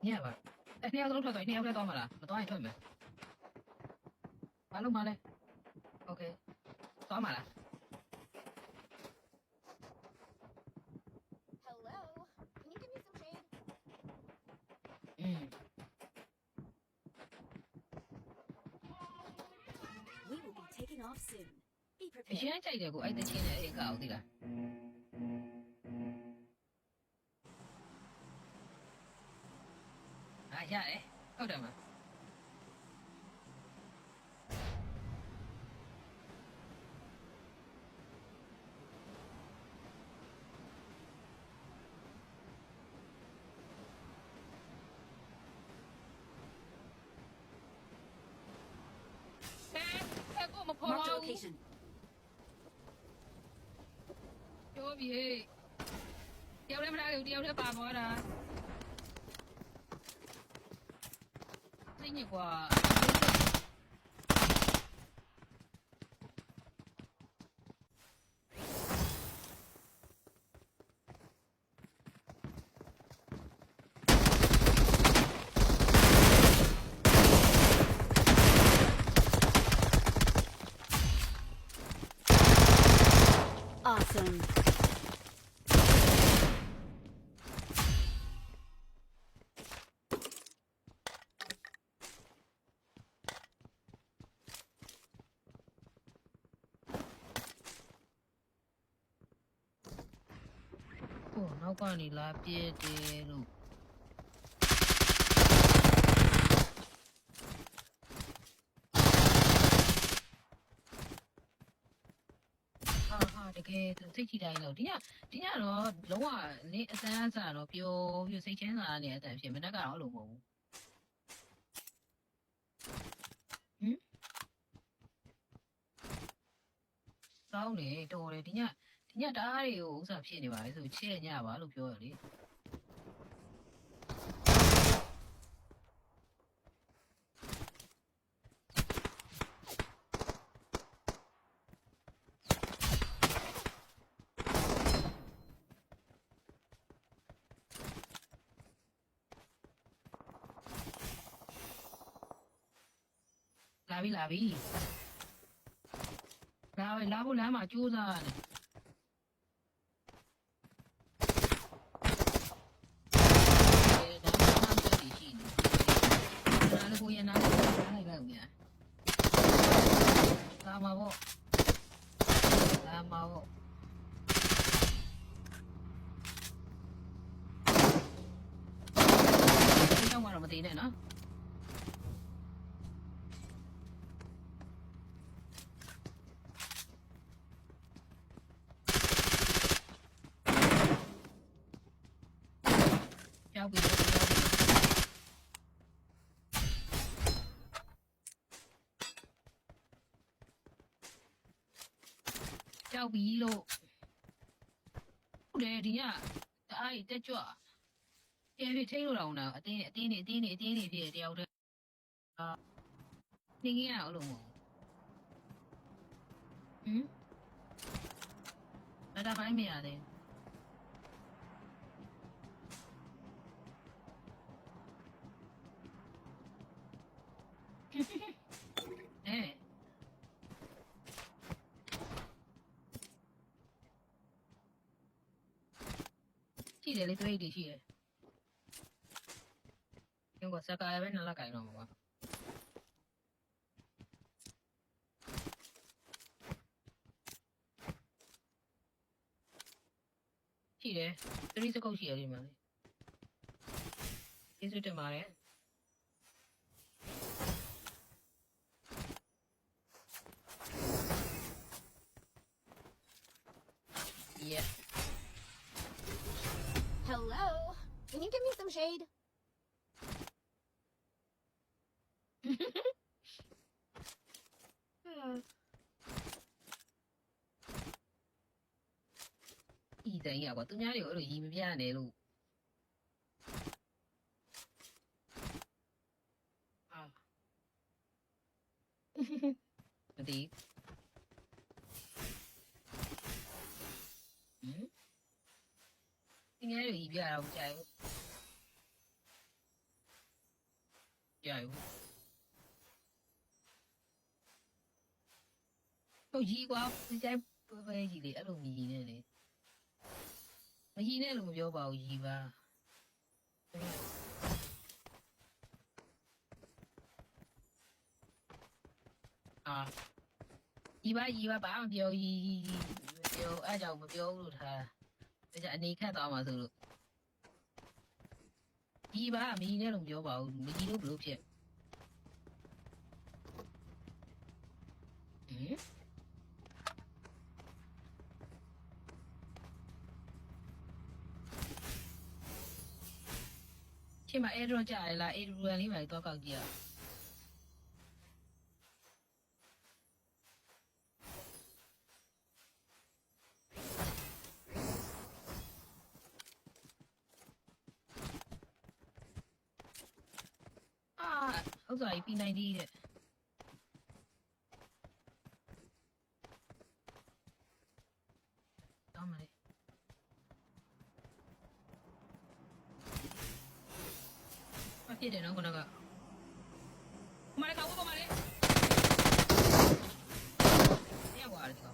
ညပါအဲ့နှစ်ယောက်လုံးထွက်သွားနှစ်ယောက်လည်းသွားမှာလားမသွားရင်ထွက်မယ်ဘာလို့မလဲโอเคသွားမှာလား Hello? Can you give me some shade? อืม We will be taking off soon. Be အ prepared. ရင်ကြိုက်တယ်ကိုအဲ့တချင်းနဲ့အဲ့ကောက်သိလားရတယ်ဟုတ်တယ်မလားကိုမဖော် Marked a ဘူး location. ပြောပြီဟေးတယောက်လည်းမလားတယောက်လည်းပါသွားတာစိတ်ညစ်ကွာ Awesome. Oh, နောက်ကနေလာပြည့်တယ်လို့ဟာတကယ်စိတ်ကြည်တိုင်းလို့ဒီညတော့လုံးဝနင်းအစမ်းအစတော့ပျော်ပြီးစိတ်ချမ်းသာနေတဲ့အတန်ဖြစ်မနေ့ကတော့အဲ့လိုမဟုတ်ဘူးစောင်းနေတော်တယ်ဒီညတအားတွေကိုဥစားဖြစ်နေပါလေဆိုချဲ့ညပါလို့ပြောရလေလာပြီလာဖို့လမ်းမှာကြိုးစားရတယ်ကိုရနားလိုက်ပါဦးညာလာမှာပေါ့ဒီတော့ကတော့မသိနဲ့နော်ကြောက်ပြီကြောက်ပြီလို့ဟုတ်တယ်ဒီညအားကြီးတက်ကြွကျေပြီးထိလို့တော့နာအတင်းနေဖြစ်တယောက်တည်းနေကြီးရအောင်လို့ဒါပိုင်းမရတယ်ရှိတယ်လေတွေ့တယ်ရှိတယ်ကျွန်တော်စကားပဲနားလာကြိုင်တော့မှာပါရှိတယ်3စကုတ်ရှိရတယ်ဒီမှာလေကျေးဇူးတင်ပါတယ်Yeah. Hello? Can you give me some shade? ဤတိုင်းရပါသူများတွေကိုအဲ့လိုရီမပြနဲ့လို့မသိသူများတွေရီပြတာမကြိုက်ဘူး ကြာဘူးဟုတ်ကြီးကွာဒီတိုင်းပဲကြီးလေအဲ့လိုမြည်နေလေမကြီးနဲ့လို့မပြောပါဘူးကြီးပါအာကြီးပါဘာမှပြောကြီးပြောအဲ့ကြောင့်မပြောဘူးလို့ထားဒါကြအနေခတ်သွားမှာဆိုလို့ကြီးပါမကြီးနဲ့လို့မပြောပါဘူးမကြီးလို့ဘလို့ဖြစ်ဟင်ချိန်မှာ airdrop ကြရလား airdrop လေးမှတော့ကောက်ကြည့်ရဟုတ်ဆိုပြီ P90 တဲ့တောင်းမလေးမဖြစ်တယ်နော်ခုနကမလေးကောက်ပါမလေးရပါလေကော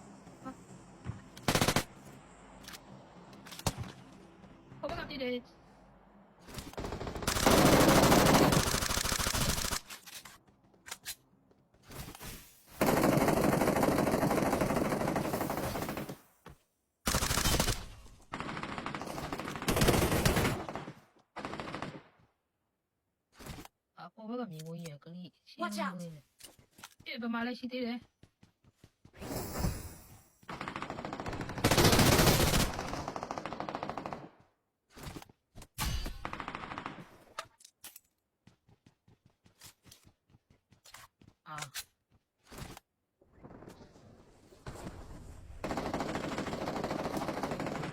ဟိုဘက်ကပြည့်တယ်ပေါ်ဘက်ကမြင်လို့ရကလေးရှင်းနေတယ်ပြမလေးရှိသေးတယ်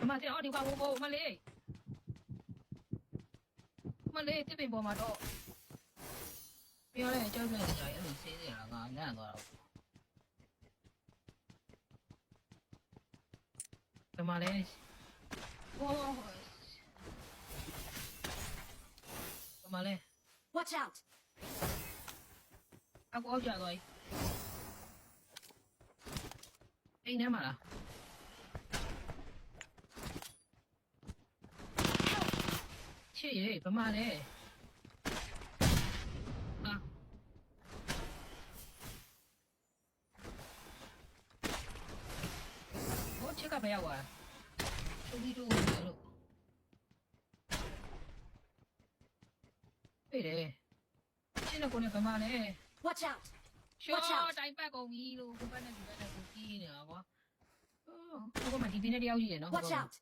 မတဲ့အော်ဒီကွာဘောမလေးတစ်ပင်ပေါ်မှာတော့ပြောရဲကြောက်နေကြအဲ့လိုစေးနေတာငါလန့်သွားတော့ဒီမှာလဲဟိုဒီမှာလဲ Watch out! အကောက်ကြသွားပြီအိမ်ထဲမှာလားချစ်ရေဘာမှလဲချစ်ကဘယ်ရောက်သွားလဲသူဒီတို့လို့ပြေးတယ်ရှင်းတော့ကိုလည်းဘာမှလဲ Watch out! ရှော့တိုင်းပတ်ကုန်ပြီလို့ဘယ်နဲ့ဒီဘက်နဲ့ကိုကြီးနေတာကွာဟိုကမှဒီပြင်းနဲ့တယောက်ကြီးတယ်နော် Watch out!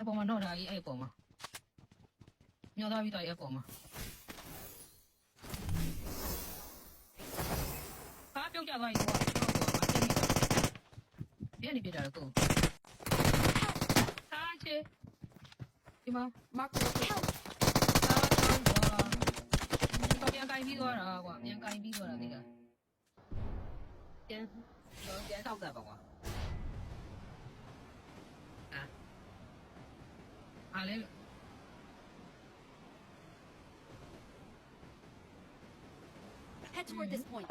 အပေါ်မှာတော့ဒါကြီးအဲ့ပေါ်မှာညှောသားပြီးတော့အဲ့ပေါ်မှာဘာပြုတ်ကြသွားပြီကွာပြန်နေပြတာကိုဟာချေဒီမှာ Mark the location. ပြန်ကင်ပြီးသွားတာကွာပြန်ကင်ပြီးသွားတာဒီကပြန်တော့ပြန်ထောက်တာပါကွာအားလေ Head toward this point.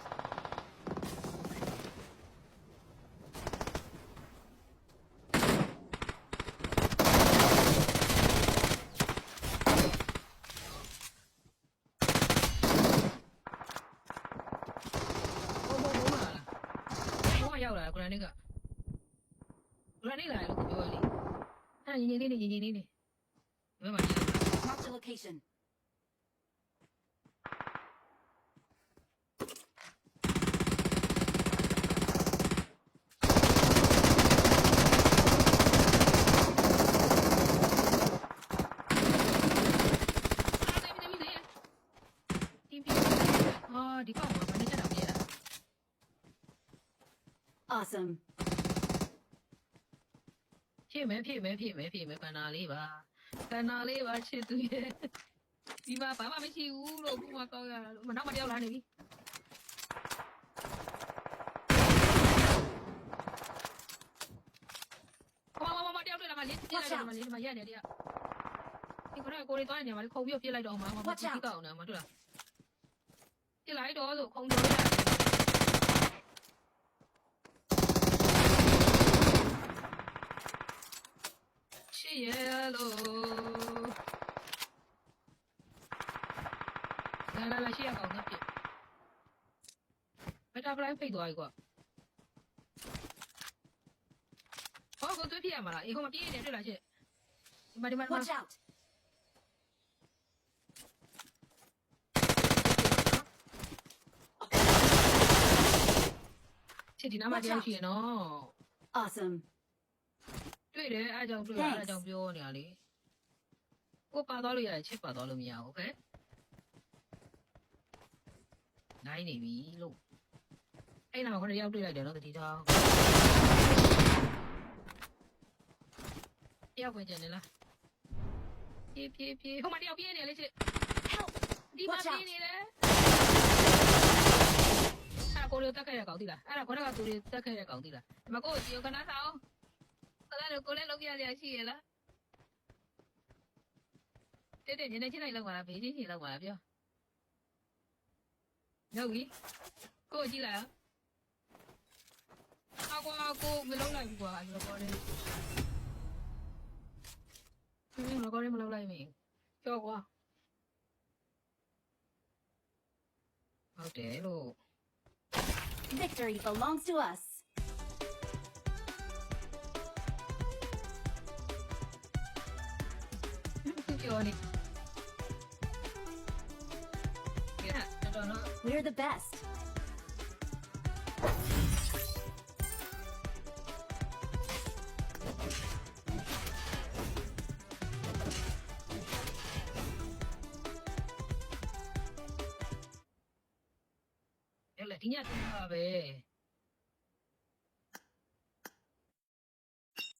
ရောက်လာဂရန်နစ်ကဂရန်နစ်လာလို့ပြောလေအဲ့ညီလေးလေးဘယ်မှာ Mark the location. ဒီကောင်ကမနေကြတော့ပြရ Awesome. ဖြည့်မယ်ပန်နာလေးပါချစ်သူရဲ့ဒီမှာဘာမှမရှိဘူးလို့ခုမှကောက်ရတာလို့မနောက်မတယောက်လာနေပြီ ပြလိုက်တော့မလေးဒီမှာရက်နေတရားဒီခေါင်းကကိုလေးသွားနေမှာလေခုံပြီးပြလိုက်တော့မှာမကြည့်ကောင်းနေမှာတွေ့လားပြလိုက်တော့ဆိုခုံတော်ရတယ်ချစ်ရလို့လာရှိရအောင်တော့ပြဘယ်တာဖလိုက်ဖိတ်သွားပြီကွာဟောကိုသွေးပြရမှာလားအေးခေါမပြေးနေတွေ့လားချစ်ဒီမှာ Watch out! ချစ်ဒီနားမှာကြောက်ရှိရနော် Awesome. တွေ့တယ်အားကြောင့်တွေ့အားကြောင့်ပြောနေရလေကိုပါသွားလို့ရတယ်ချစ်ပါသွားလို့မရဘူးโอเคနိုင်နေပြီလို့အဲ့နာမှာခဏရောက်တွေ့လိုက်တယ်နော်တတိထောင်းတယောက်ဝင်ကြတယ်လားပြေဟိုမှာတယောက်ပြေးနေလေချစ် Help! ဒီမှာပြေးနေတယ်အဲ့ကိုလေးတက်ခဲ့ရကောင်တိလားအဲ့ဒါခေါင်းကသူတွေတက်ခဲ့ရကောင်တိလားဒီမှာကိုကြည့်ခဏဆောင်ခဏတော့ကိုလည်းလုံးပြရရှိရလားတဲ့ညနေချင်းလိုက်လောက်ပါလားဘေးချင်းချင်းလောက်ပါလားပြောဟုတ်ပြီကိုကြည့်လိုက်အောင်ကိုမလုံးလိုက်ဘူးကွာအဲ့လိုပေါ်နေမလုံးလိုက်မင်းကြောက်ကွာဟုတ်တယ်လို့ Victory belongs to us. ပြောနေတော်နော် We're the best. အဲ့လေဒီညတူပါပဲ